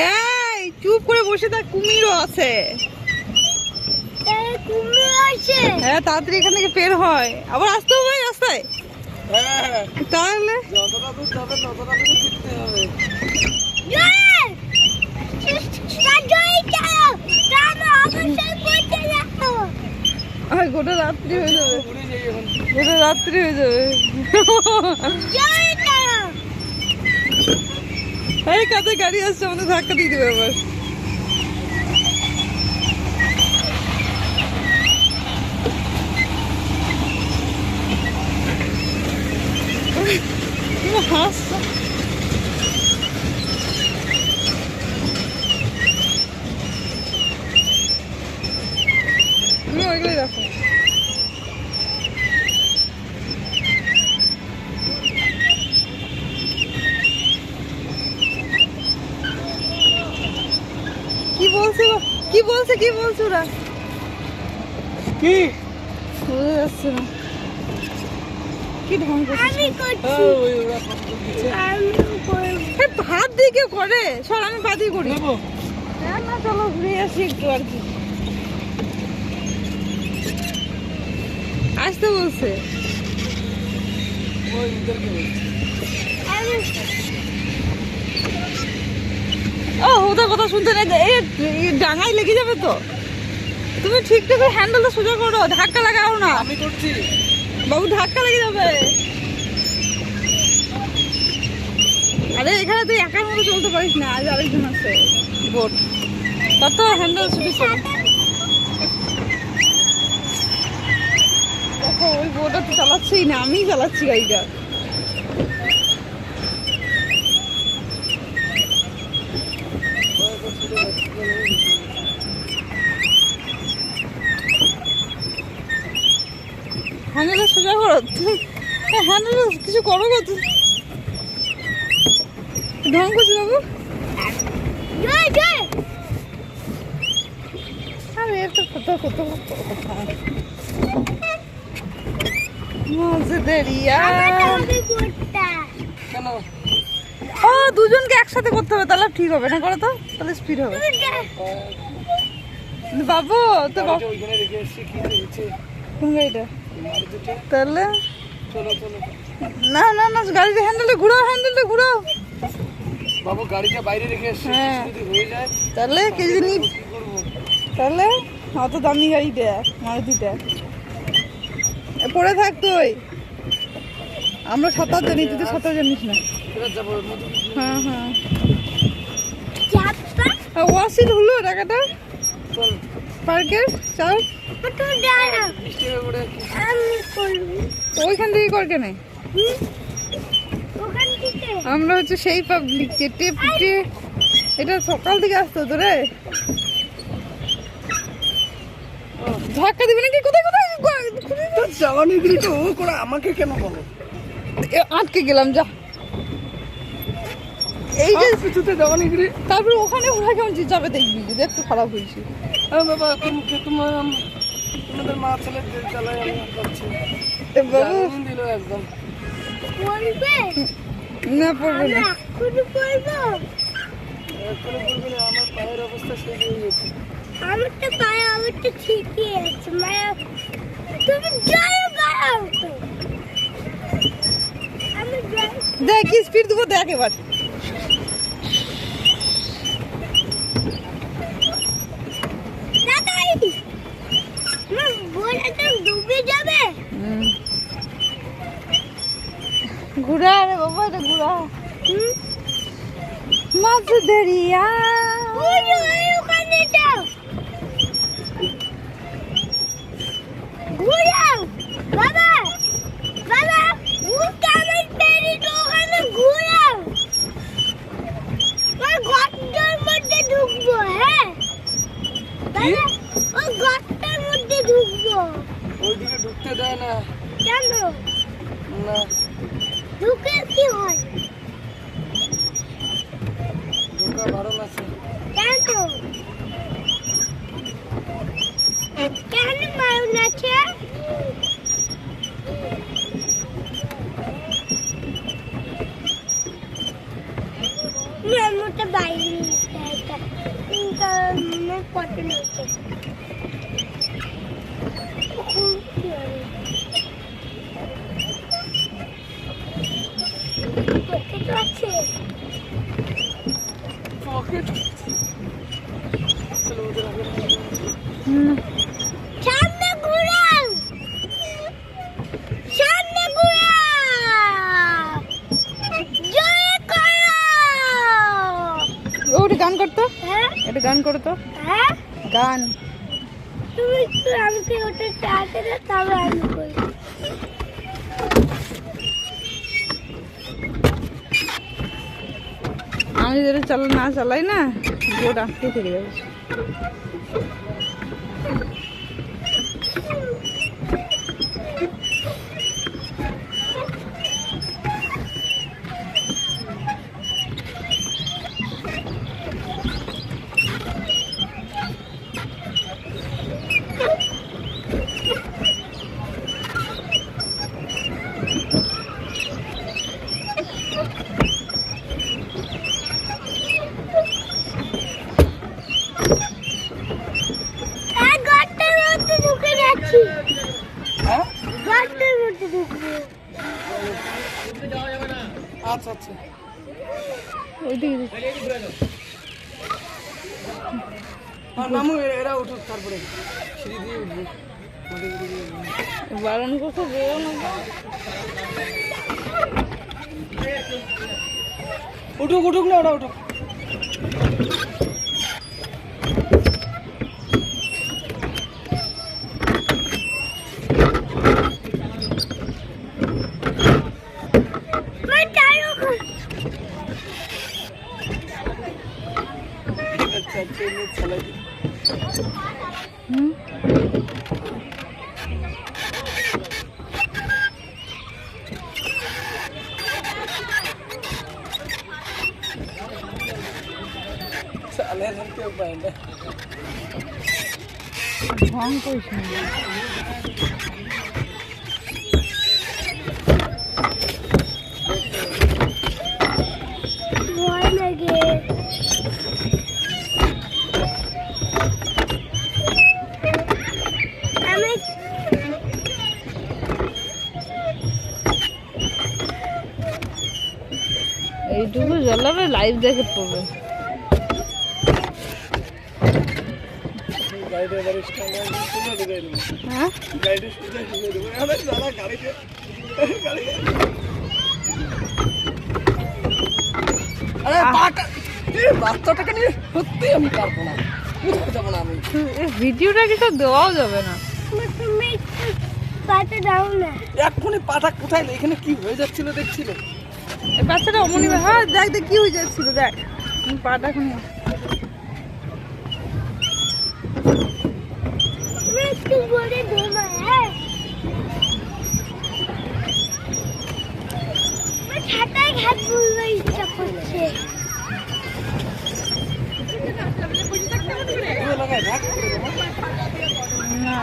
এই চুপ করে বসে থাক, কুমিরও আছে। হ্যাঁ তাড়াতাড়ি এখান থেকে বের হয়, আবার আসতে হবে রাস্তায়। তাহলে গোটা রাত্রি হয়ে যাবে, গোটা রাত্রি হয়ে যাবে। এই কাছে গাড়ি আসছে, আমাদের ধাক্কা দিয়ে দেবে আবার। হাসছে তুমি ওইগুলোই দেখো। কি বলছে কি বলছে কি বলছে ওরা? কি বুঝতে যাচ্ছে না, কি ঢং করছে। হাত দিয়ে কেউ করে, সর আমি পা দিয়ে করি। না চলো ঘুরে আসি একটু আর কি। আসতে বলছে, ও ওদের কথা শুনতে নেই, ডাঙায় লেগে যাবে তো। তুমি ঠিকঠাক হ্যান্ডেলটা সোজা করো, ধাক্কা লাগাও না। আমি করছি বাবু, ধাক্কা লেগে যাবে। আরে এখানে তুই একার মতো চলতে পারিস না, আজ আরেকজন আছে বোট, তার তো হ্যান্ডেল ছুটি। দেখো ওই বোটটা তো চালাচ্ছেই না, আমিই চালাচ্ছি গাড়িটা। হ্যান্ডেলটা সোজা করো, হ্যান্ডেলটা কিছু করো গো, ঢং করছি বাবু। আরে এটা কত কত কথা ও দুজনকে একসাথে করতে হবে, তাহলে ঠিক হবে না, করো তো, তাহলে স্পিড হবে। বাবু তো কোন গাড়িটা? তাহলে না না না, গাড়িটা হ্যান্ডেলটা ঘুরাও, হ্যান্ডেলটা ঘুরাও বাবু, গাড়িটা বাইরে রেখে এসেছি, যদি হয়ে যায় তাহলে কে জানি। তাহলে অত দামি গাড়িটা মারুতিটা পড়ে থাক তুই। আমরা ৭ জানি, তুই তো ৭ জানিস না। হ্যাঁ হ্যাঁ ওয়াশিট হলো টাকাটা পার্কের চাল, ওইখান থেকে কর কেন? আমরা হচ্ছে সেই পাবলিক, চেটে পুটে এটা সকাল থেকে আসতে হতো রে। ধাক্কা দিবি নাকি? কোথায় কোথায় জ্বালানিগিরিটা ও করে আমাকে কেন বলো? আটকে গেলাম, যা। এই যে কিছুতে জ্বালানিগিরি, তারপর ওখানে ওরা কেমন যাবে দেখবি, যদি একটু খারাপ হয়েছে। বাবা তোমাদের মা ছেলে চালায়, আমি করছি দিল একদম না পড়বে না, আমার পায়ের অবস্থা শেষ হয়ে গেছে। আমার তো পায়ে অবস্থা ঠিকই আছে, মায়া তুমি যাও গাও তো। আমি যাই, দেখ কি স্পিড দেবো, দেখ এবার। দাদাই মা বলে তো ডুবে যাবে। ঘুরা রে বাবা, এটা ঘুরা। মাছ দরিয়া ওখানে যাও, ঘুরাও বাবা, বাবা উল্টামের পেরি তো ওখানে ঘুরাও। ওই ঘরটার মধ্যে ঢুকবো, হ্যাঁ বাবা, ওই ঘরটার মধ্যে ঢুকবো। ওইদিকে ঢুকতে দেয় না। কেন না, ঢুকে কি হয়? ঢোকা বারণ আছে। কেন কেন বারণ আছে? মেমোটা বাইরে আমার পছন্দ হচ্ছে পকেট আছে পকেট চলো ওদের আগে সামনে ঘুরাও সামনে ঘুরাও জয় করো ওটা গান করতো, হ্যাঁ এটা গান করতো, হ্যাঁ গান। তুমি একটু আমাকে ওটা চাটে দাও তবে আমি করি আমি যদি না চালাই না বোর্ড আটকে থেকে যাবে। গর্তের মধ্যে ঢুকে যাচ্ছি হ্যাঁ গর্তের মধ্যে ঢুকবো আচ্ছা আচ্ছা ওইদিকে আর নামো এরা উঠুক তারপরে সিঁড়ি দিয়ে উঠবো মাটি দিয়ে উঠবো। বারণ করছে বেরো না। উঠুক উঠুক না ওরা উঠুক আচ্ছা আচ্ছা এমনি চালাই দিই হুম চালে কেউ পায় না ঢং করিস না। ভয় লাগে আমি এইটুকু জ্বলাবে লাইভ দেখে পড়বে। গাড়িটা এবারে স্ট্যান্ড তুলে ঢুকে দেবো হ্যাঁ গাড়িটা সোজা ঢুকে দেবো আরে দাদা গাড়িতে আরে পাটা বাচ্চাটাকে নিয়ে সত্যি আমি পারবো না কোথাও যাবো না আমি ভিডিওটা কিছু দেওয়াও যাবে না। তুমি একটু পাতে দাও না এক্ষুনি পাটা কোথায় এখানে কি হয়ে যাচ্ছিল দেখছিল এই বাচ্চাটা অমনি হ্যাঁ দেখ দেখ কি হয়ে যাচ্ছিল দেখ পাটা এখন তুমি একটু বলে দে না হ্যাঁ আমার ছাতায় ঘাট বলবো ইচ্ছা করছে লাগায় রাখ না